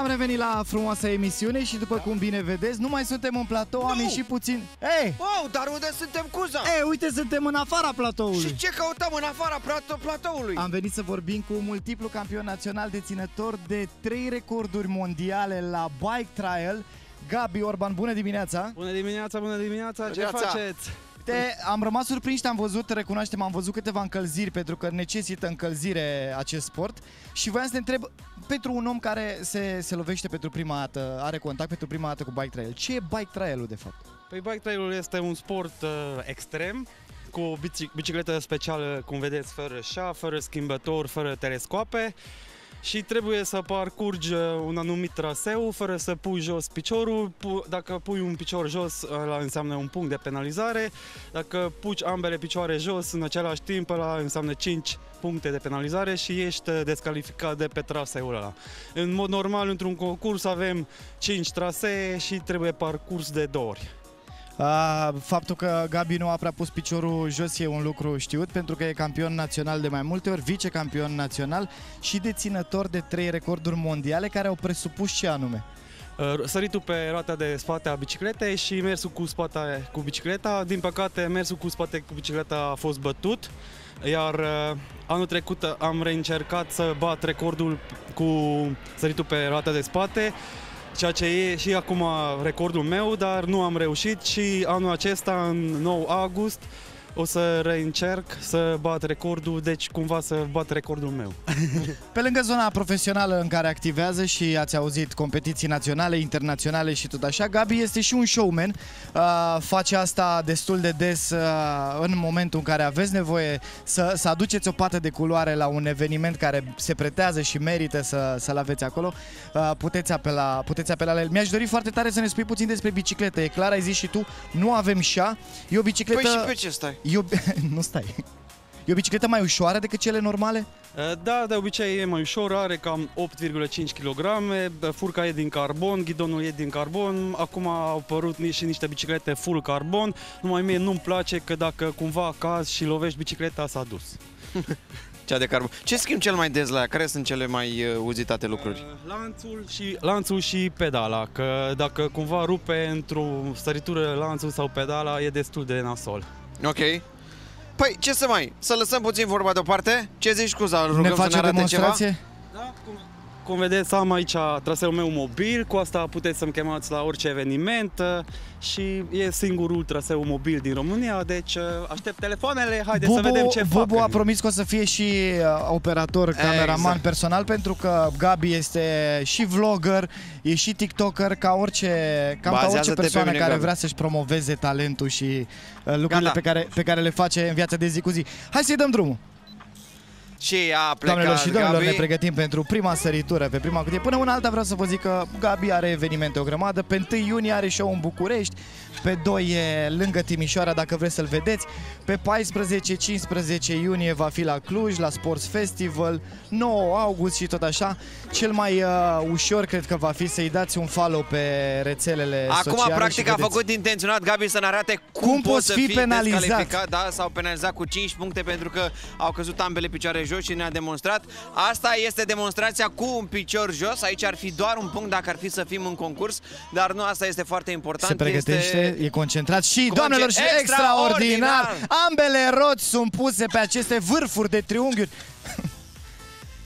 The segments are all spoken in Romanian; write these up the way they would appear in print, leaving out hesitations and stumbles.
am revenit la frumoasa emisiune și după cum bine vedeți, nu mai suntem în platou, am ieșit puțin. Ei! Wow, dar unde suntem, Cuza? Ei, uite, suntem în afara platoului. Și ce căutăm în afara platoului? Am venit să vorbim cu multiplu campion național, deținător de 3 recorduri mondiale la bike trial, Gabi Orban. Bună dimineața! Bună dimineața, bună dimineața! Ce faceți? Am rămas surprins, am văzut, recunoaștem, am văzut câteva încălziri pentru că necesită încălzire acest sport și voiam să te întreb, pentru un om care se lovește pentru prima dată, are contact pentru prima dată cu bike trail, ce e bike trail-ul de fapt? Păi bike trail-ul este un sport extrem, cu o bicicletă specială, cum vedeți, fără șa, fără schimbător, fără telescoape. Și trebuie să parcurgi un anumit traseu fără să pui jos piciorul. Dacă pui un picior jos, ăla înseamnă un punct de penalizare. Dacă pui ambele picioare jos în același timp, ăla înseamnă 5 puncte de penalizare și ești descalificat de pe traseul ăla. În mod normal, într-un concurs avem 5 trasee și trebuie parcurs de 2 ori. Faptul că Gabi nu a prea pus piciorul jos e un lucru știut, pentru că e campion național de mai multe ori, vicecampion național și deținător de 3 recorduri mondiale care au presupus ce anume? Săritul pe roata de spate a bicicletei și mersul cu spate cu bicicleta. Din păcate, mersul cu spate cu bicicleta a fost bătut, iar anul trecut am reîncercat să bat recordul cu săritul pe roata de spate, ceea ce e și acum recordul meu, dar nu am reușit și anul acesta, în 9 august, o să reîncerc să bat recordul, deci cumva să bat recordul meu. Pe lângă zona profesională în care activează și ați auzit competiții naționale, internaționale și tot așa, Gabi este și un showman. Face asta destul de des în momentul în care aveți nevoie să aduceți o pată de culoare la un eveniment care se pretează și merită să-l aveți acolo. Puteți apela la el. Mi-aș dori foarte tare să ne spui puțin despre bicicletă. E clar, ai zis și tu, nu avem șa. E o bicicletă... Păi și pe ce stai? Nu stai. E o bicicletă mai ușoară decât cele normale? Da, de obicei e mai ușor, are cam 8,5 kg, furca e din carbon, ghidonul e din carbon, acum au apărut și niște biciclete full carbon, numai mie nu-mi place că dacă cumva cazi și lovești bicicleta, s-a dus. Cea de carbon. Ce schimbi cel mai des la ea? Care sunt cele mai uzitate lucruri? Lanțul și pedala, că dacă cumva rupe într-o săritură lanțul sau pedala, e destul de nasol. Ok. Păi, ce să mai? Să lăsăm puțin vorba deoparte? Ce zici, Cuza? Ne face o demonstrație? Da, cum vedeți, am aici traseul meu mobil, cu asta puteți să-mi chemați la orice eveniment și e singurul traseu mobil din România, deci aștept telefoanele, haideți să vedem ce fac. Bubu a promis că o să fie și operator, cameraman personal, pentru că Gabi este și vlogger, e și tiktoker, ca orice persoană care vrea să-și promoveze talentul și lucrurile pe care le face în viața de zi cu zi. Hai să-i dăm drumul! Și a plecat. Doamnelor și domnilor, Gabi. ne pregătim pentru prima săritură, pe prima cutie. Până una alta vreau să vă zic că Gabi are evenimente o grămadă. Pe 1 iunie are show în București, pe 2 e lângă Timișoara, dacă vreți să-l vedeți. Pe 14-15 iunie va fi la Cluj, la Sports Festival, 9 august și tot așa. Cel mai ușor cred că va fi să-i dați un follow pe rețelele sociale. Acum, practic, a făcut intenționat Gabi să ne arate cum poți fi penalizat, da, sau penalizat cu 5 puncte pentru că au căzut ambele picioare jos și ne-a demonstrat. Asta este demonstrația cu un picior jos. Aici ar fi doar un punct dacă ar fi să fim în concurs, dar nu, asta este foarte important. Se pregătește, e concentrat și, doamnelor și extraordinar, ambele roți sunt puse pe aceste vârfuri de triunghiuri.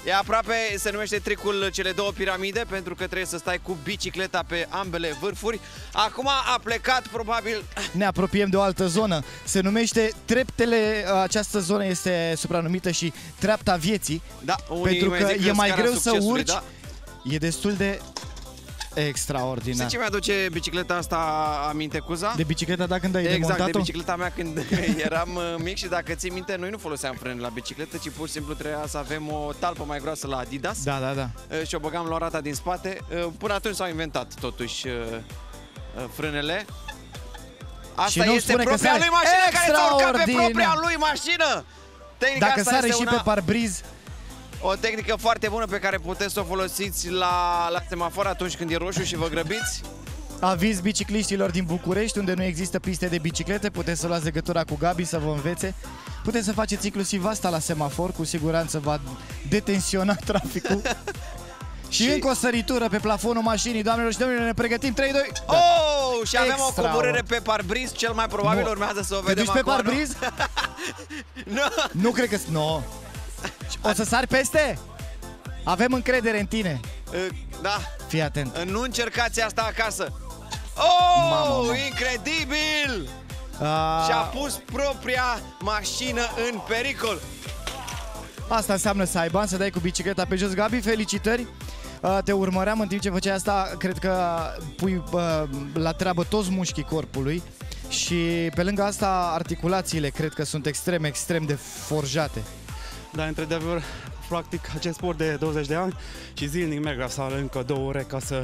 E aproape, se numește tricul cele două piramide, pentru că trebuie să stai cu bicicleta pe ambele vârfuri. Acum a plecat, probabil... Ne apropiem de o altă zonă. Se numește treptele, această zonă este supranumită și treapta vieții. Da, pentru că e mai greu să urci. Da. E destul de extraordinar. Știi ce mi-aduce bicicleta asta aminte, Cuza? De bicicleta da când ai demontat-o? Exact, de bicicleta mea când eram mic și dacă ții minte, noi nu foloseam frâne la bicicletă, ci pur și simplu trebuia să avem o talpă mai groasă la Adidas. Da. Și o băgam la roata din spate. Până atunci s-au inventat totuși frânele. Asta este propria lui mașină care s-a urcat pe propria lui mașină! Tehnica dacă asta sare este și pe parbriz. O tehnică foarte bună pe care puteți să o folosiți la semafor atunci când e roșu și vă grăbiți. Aviz bicicliștilor din București, unde nu există piste de biciclete, puteți să luați legătura cu Gabi să vă învețe. Puteți să faceți inclusiv asta la semafor, cu siguranță va detensiona traficul. Și încă o săritură pe plafonul mașinii, doamnelor și domnilor, ne pregătim, 3, 2... Da. Oh, și avem o coborâre pe parbriz, cel mai probabil urmează să o vedem acum. Te duci pe parbriz? Nu. Nu cred că... Nu. O să sari peste? Avem încredere în tine. Da. Fii atent. Nu încercați asta acasă. Oh, Mamă. Incredibil! Și-a pus propria mașină în pericol. Asta înseamnă să ai bani, să dai cu bicicleta pe jos. Gabi, felicitări! Te urmăream în timp ce făceai asta. Cred că pui la treabă toți mușchii corpului. Și pe lângă asta articulațiile cred că sunt extrem de forjate. Da, într-adevăr, practic acest sport de 20 de ani și zilnic merg la sală încă 2 ore ca să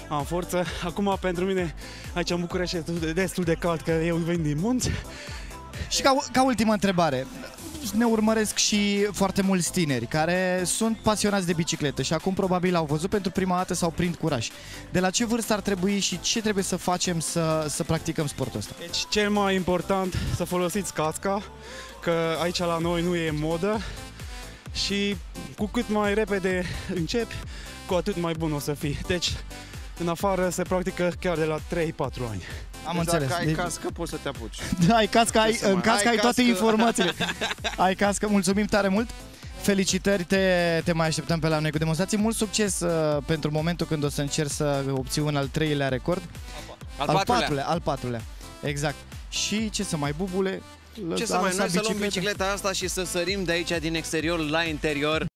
am forță. Acum pentru mine aici în București e destul de cald, că eu vin din munți. Și ca ultimă întrebare, ne urmăresc și foarte mulți tineri care sunt pasionați de bicicletă și acum probabil au văzut pentru prima dată sau prind curaj. De la ce vârstă ar trebui și ce trebuie să facem să practicăm sportul ăsta? Deci cel mai important să folosiți casca, că aici la noi nu e modă și cu cât mai repede începi, cu atât mai bun o să fii. Deci în afară se practică chiar de la 3-4 ani. Am înțeles. Dacă ai cască, poți să te apuci. Da, ai cască, în cască ai toate informațiile. Ai cască, mulțumim tare mult. Felicitări, te mai așteptăm pe la noi cu demonstrații. Mult succes pentru momentul când o să încerci să obții un al 3-lea record. Al patrulea. Exact. Și ce să mai bubule? Ce să mai, noi să luăm bicicleta asta și să sărim de aici din exterior la interior.